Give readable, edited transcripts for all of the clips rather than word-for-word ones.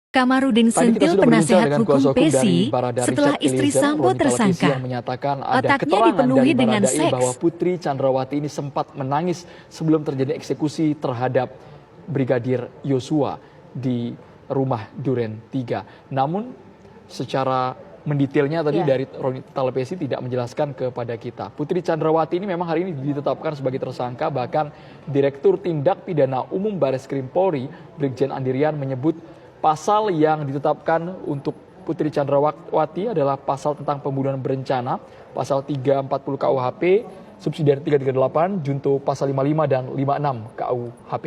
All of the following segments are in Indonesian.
Kamarudin Tadi kita Sentil, sudah berbincang penasehat dengan hukum kuasa hukum dari Pesi, Barada setelah Richard istri Eliezer, Sambo Roni Talapesi, tersangka. yang menyatakan ada Otaknya keterangan dipenuhi dari dengan Baradae seks. bahwa Putri Chandrawati ini sempat menangis sebelum terjadi eksekusi terhadap Brigadir Yosua di rumah Duren 3. Namun secara mendetailnya tadi dari Roni Talapesi tidak menjelaskan kepada kita. Putri Chandrawati ini memang hari ini ditetapkan sebagai tersangka, bahkan Direktur Tindak Pidana Umum Bareskrim Polri, Brigjen Andirian, menyebut pasal yang ditetapkan untuk Putri Chandrawati adalah pasal tentang pembunuhan berencana, pasal 340 KUHP, subsidiar 338, junto pasal 55 dan 56 KUHP.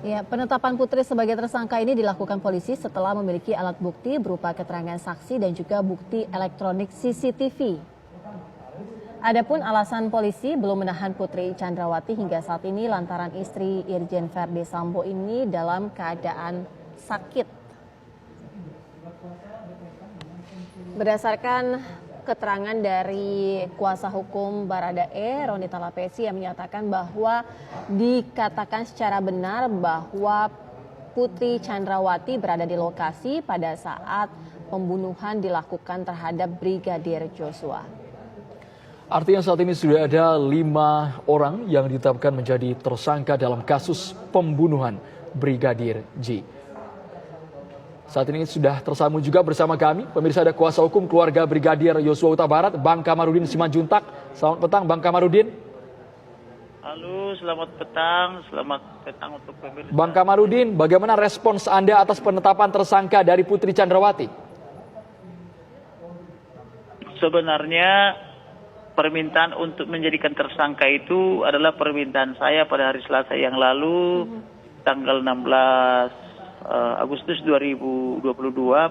Ya, penetapan Putri sebagai tersangka ini dilakukan polisi setelah memiliki alat bukti berupa keterangan saksi dan juga bukti elektronik CCTV. Adapun alasan polisi belum menahan Putri Chandrawati hingga saat ini lantaran istri Irjen Verdi Sambo ini dalam keadaan sakit. Berdasarkan keterangan dari kuasa hukum Baradae, Roni Talapesi, yang menyatakan bahwa dikatakan secara benar bahwa Putri Chandrawati berada di lokasi pada saat pembunuhan dilakukan terhadap Brigadir Joshua. Artinya saat ini sudah ada 5 orang yang ditetapkan menjadi tersangka dalam kasus pembunuhan Brigadir J. Saat ini sudah tersambung juga bersama kami, pemirsa, ada kuasa hukum keluarga Brigadir Yosua Huta Barat, Bang Kamarudin Simanjuntak. Selamat petang, Bang Kamarudin. Halo, selamat petang untuk pemirsa. Bang Kamarudin, bagaimana respons Anda atas penetapan tersangka dari Putri Chandrawati? Sebenarnya permintaan untuk menjadikan tersangka itu adalah permintaan saya pada hari Selasa yang lalu, tanggal 16 Agustus 2022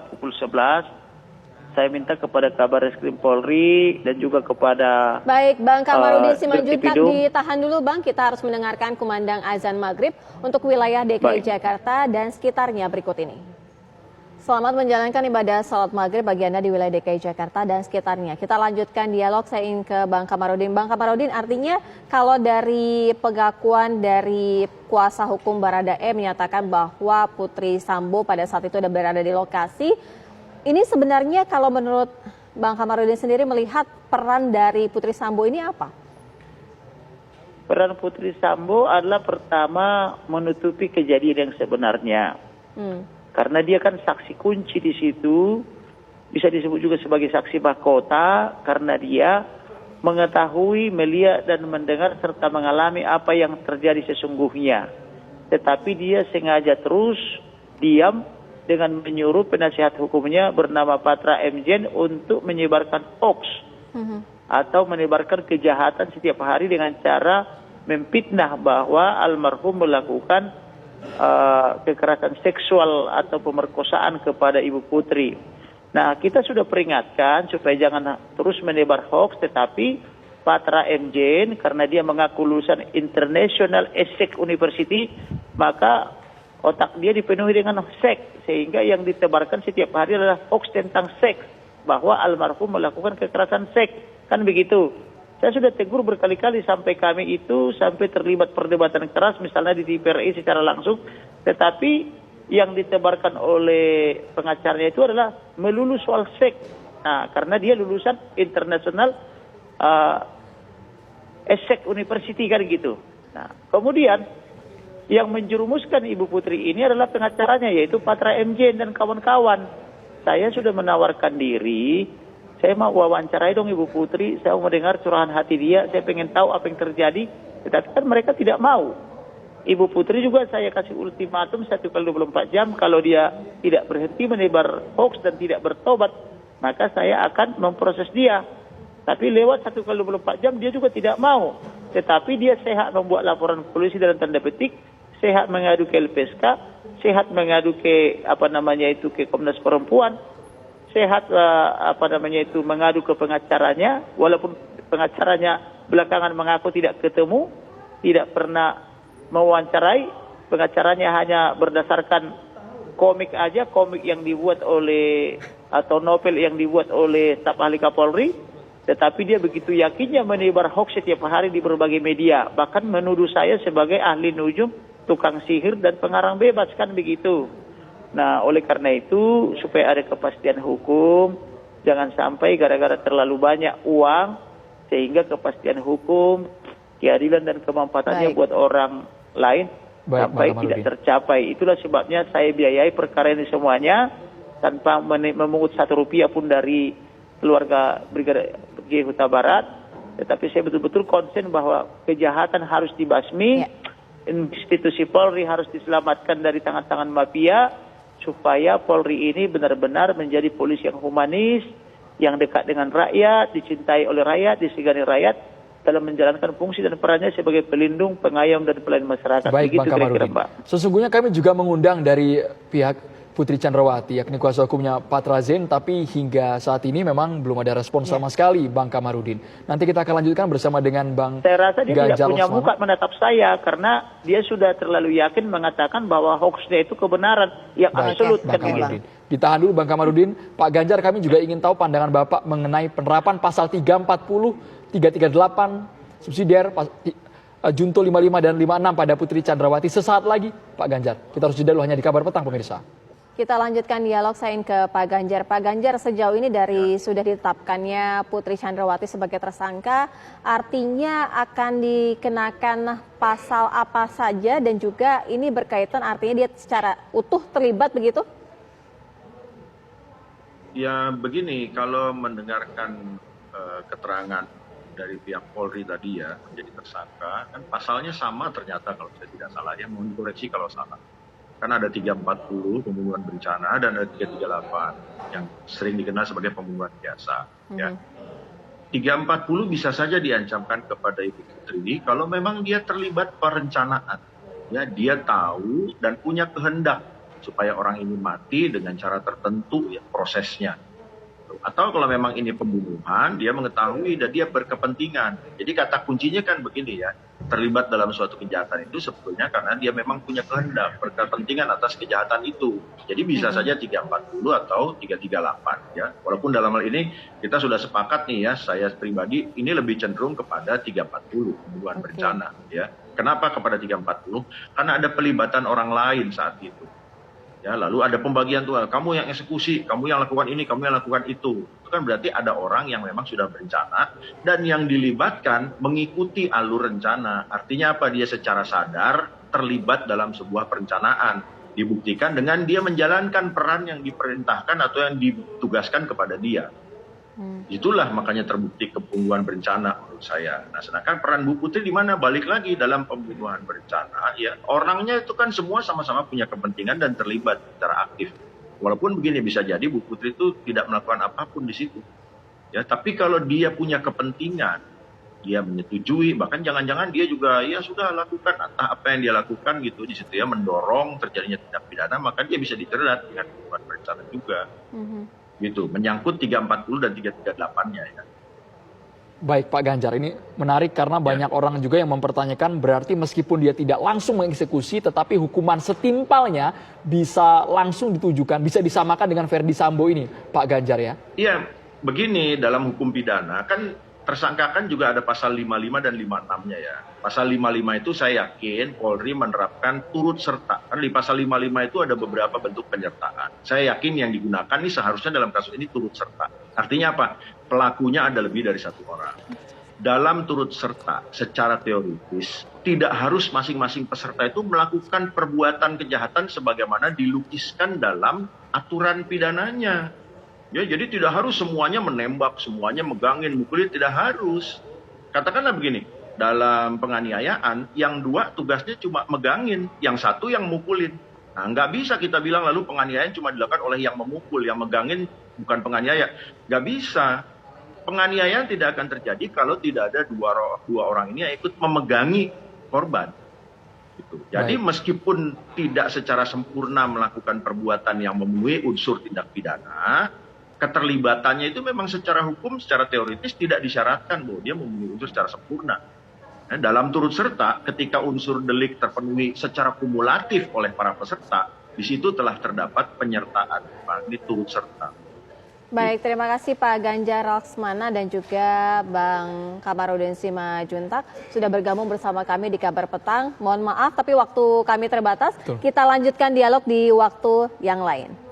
pukul 11. Saya minta kepada Kabar Reskrim Polri dan juga kepada Baik, Bang Kamarudin Simanjuntak, ditahan dulu Bang, kita harus mendengarkan kumandang azan maghrib untuk wilayah DKI Jakarta dan sekitarnya berikut ini. Selamat menjalankan ibadah salat maghrib bagi Anda di wilayah DKI Jakarta dan sekitarnya. Kita lanjutkan dialog, saya ingin ke Bang Kamarudin. Bang Kamarudin, artinya kalau dari pengakuan dari kuasa hukum Baradae menyatakan bahwa Putri Sambo pada saat itu sudah berada di lokasi, ini sebenarnya kalau menurut Bang Kamarudin sendiri melihat peran dari Putri Sambo ini apa? Peran Putri Sambo adalah pertama menutupi kejadian yang sebenarnya. Karena dia kan saksi kunci di situ, bisa disebut juga sebagai saksi mahkota, karena dia mengetahui, melihat dan mendengar serta mengalami apa yang terjadi sesungguhnya. Tetapi dia sengaja terus diam dengan menyuruh penasihat hukumnya bernama Patra Mjen untuk menyebarkan hoax atau menyebarkan kejahatan setiap hari dengan cara memfitnah bahwa almarhum melakukan kekerasan seksual atau pemerkosaan kepada Ibu Putri. Nah, kita sudah peringatkan supaya jangan terus menebar hoax, tetapi Patra Mjen karena dia mengaku lulusan International Essex University, maka otak dia dipenuhi dengan seks, sehingga yang ditebarkan setiap hari adalah hoax tentang seks, bahwa almarhum melakukan kekerasan seks, kan begitu. Saya sudah tegur berkali-kali sampai kami itu sampai terlibat perdebatan keras misalnya di DPRI secara langsung, tetapi yang ditebarkan oleh pengacaranya itu adalah melulu soal seks. Nah, karena dia lulusan International Essex University kan gitu. Nah, kemudian yang menjerumuskan Ibu Putri ini adalah pengacaranya, yaitu Patra Mjen dan kawan-kawan. Saya sudah menawarkan diri, saya mau wawancarai dong Ibu Putri, saya mau mendengar curahan hati dia, saya pengen tahu apa yang terjadi, tetapi kan mereka tidak mau. Ibu Putri juga saya kasih ultimatum 1x24 jam, kalau dia tidak berhenti menebar hoax dan tidak bertobat, maka saya akan memproses dia. Tapi lewat 1x24 jam dia juga tidak mau. Tetapi dia sehat membuat laporan polisi dalam tanda petik, sehat mengadu ke LPSK, sehat mengadu ke ke Komnas Perempuan, sehat mengadu ke pengacaranya, walaupun pengacaranya belakangan mengaku tidak ketemu, tidak pernah mewawancarai, pengacaranya hanya berdasarkan komik aja, komik yang dibuat oleh atau novel yang dibuat oleh staf ahli Kapolri, tetapi dia begitu yakinnya menebar hoax setiap hari di berbagai media, bahkan menuduh saya sebagai ahli nujum, tukang sihir dan pengarang bebas, kan begitu. Nah, oleh karena itu supaya ada kepastian hukum, jangan sampai gara-gara terlalu banyak uang sehingga kepastian hukum, keadilan dan kemanfaatannya buat orang lain sampai tidak tercapai. Itulah sebabnya saya biayai perkara ini semuanya tanpa memungut Rp1 pun dari keluarga Brigadir G Huta Barat. Tetapi saya betul-betul konsen bahwa kejahatan harus dibasmi, institusi Polri harus diselamatkan dari tangan-tangan mafia, supaya Polri ini benar-benar menjadi polisi yang humanis, yang dekat dengan rakyat, dicintai oleh rakyat, disegani rakyat dalam menjalankan fungsi dan perannya sebagai pelindung, pengayom dan pelayan masyarakat. Baik, begitu Bang Kamarudin. Sesungguhnya kami juga mengundang dari pihak Putri Chandrawati, yakni kuasa hukumnya Patra Zain, tapi hingga saat ini memang belum ada respon sama sekali, Bang Kamarudin. Nanti kita akan lanjutkan bersama dengan Bang Ganjar. Saya rasa dia tidak punya muka menatap saya, karena dia sudah terlalu yakin mengatakan bahwa hoaxnya itu kebenaran yang absolut. Bang Kamarudin. Ditahan dulu Bang Kamarudin. Pak Ganjar, kami juga ingin tahu pandangan Bapak mengenai penerapan pasal 340, 338, subsidiar, Junto 55 dan 56 pada Putri Chandrawati. Sesaat lagi, Pak Ganjar. Kita harus jeda dulu, hanya di Kabar Petang, pemirsa. Kita lanjutkan dialog saya ke Pak Ganjar. Pak Ganjar, sejauh ini dari sudah ditetapkannya Putri Chandrawati sebagai tersangka, artinya akan dikenakan pasal apa saja dan juga ini berkaitan artinya dia secara utuh terlibat begitu? Ya begini, kalau mendengarkan keterangan dari pihak Polri tadi ya menjadi tersangka, kan pasalnya sama ternyata kalau saya tidak salah ya, mohon koreksi kalau salah. Kan ada 340 pembunuhan berencana dan ada 338 yang sering dikenal sebagai pembunuhan biasa. Ya. 340 bisa saja diancamkan kepada Ibu Putri kalau memang dia terlibat perencanaan. Ya, dia tahu dan punya kehendak supaya orang ini mati dengan cara tertentu ya prosesnya. Atau kalau memang ini pembunuhan, dia mengetahui dan dia berkepentingan. Jadi kata kuncinya kan begini ya, terlibat dalam suatu kejahatan itu sebetulnya karena dia memang punya kehendak, berkepentingan atas kejahatan itu. Jadi bisa saja 340 atau 338 ya. Walaupun dalam hal ini kita sudah sepakat nih ya, saya pribadi ini lebih cenderung kepada 340 pembunuhan berencana ya. Kenapa kepada 340? Karena ada pelibatan orang lain saat itu. Ya, lalu ada pembagian tuh, kamu yang eksekusi, kamu yang lakukan ini, kamu yang lakukan itu. Itu kan berarti ada orang yang memang sudah berencana dan yang dilibatkan mengikuti alur rencana. Artinya apa? Dia secara sadar terlibat dalam sebuah perencanaan. Dibuktikan dengan dia menjalankan peran yang diperintahkan atau yang ditugaskan kepada dia. Itulah makanya terbukti pembunuhan berencana menurut saya. Nah, sedangkan peran Bu Putri di mana? Balik lagi dalam pembunuhan berencana, ya orangnya itu kan semua sama-sama punya kepentingan dan terlibat secara aktif. Walaupun begini bisa jadi Bu Putri itu tidak melakukan apapun di situ. Ya, tapi kalau dia punya kepentingan, dia menyetujui, bahkan jangan-jangan dia juga ya sudah lakukan entah apa yang dia lakukan gitu di situ ya, mendorong terjadinya tindak pidana, maka dia bisa dijerat dengan pembunuhan berencana juga. Gitu, menyangkut 340 dan 338-nya ya. Baik Pak Ganjar, ini menarik karena banyak orang juga yang mempertanyakan berarti meskipun dia tidak langsung mengeksekusi tetapi hukuman setimpalnya bisa langsung ditujukan, bisa disamakan dengan Verdi Sambo ini Pak Ganjar ya? Iya, begini dalam hukum pidana kan tersangka kan juga ada pasal 55 dan 56-nya ya. Pasal 55 itu saya yakin Polri menerapkan turut serta. Karena di pasal 55 itu ada beberapa bentuk penyertaan. Saya yakin yang digunakan ini seharusnya dalam kasus ini turut serta. Artinya apa? Pelakunya ada lebih dari satu orang. Dalam turut serta secara teoritis tidak harus masing-masing peserta itu melakukan perbuatan kejahatan sebagaimana dilukiskan dalam aturan pidananya. Ya, jadi tidak harus semuanya menembak, semuanya megangin, mukulin, tidak harus. Katakanlah begini, dalam penganiayaan, yang dua tugasnya cuma megangin, yang satu yang mukulin. Nah, nggak bisa kita bilang lalu penganiayaan cuma dilakukan oleh yang memukul, yang megangin bukan penganiaya. Nggak bisa. Penganiayaan tidak akan terjadi kalau tidak ada dua orang ini yang ikut memegangi korban. Gitu. Jadi meskipun tidak secara sempurna melakukan perbuatan yang memenuhi unsur tindak pidana, keterlibatannya itu memang secara hukum, secara teoritis tidak disyaratkan bahwa dia memenuhi unsur secara sempurna. Nah, dalam turut serta, ketika unsur delik terpenuhi secara kumulatif oleh para peserta, di situ telah terdapat penyertaan, ini turut serta. Baik, terima kasih Pak Ganjar Laksmana dan juga Bang Kamarudin Simajuntak sudah bergabung bersama kami di Kabar Petang. Mohon maaf tapi waktu kami terbatas. Betul. Kita lanjutkan dialog di waktu yang lain.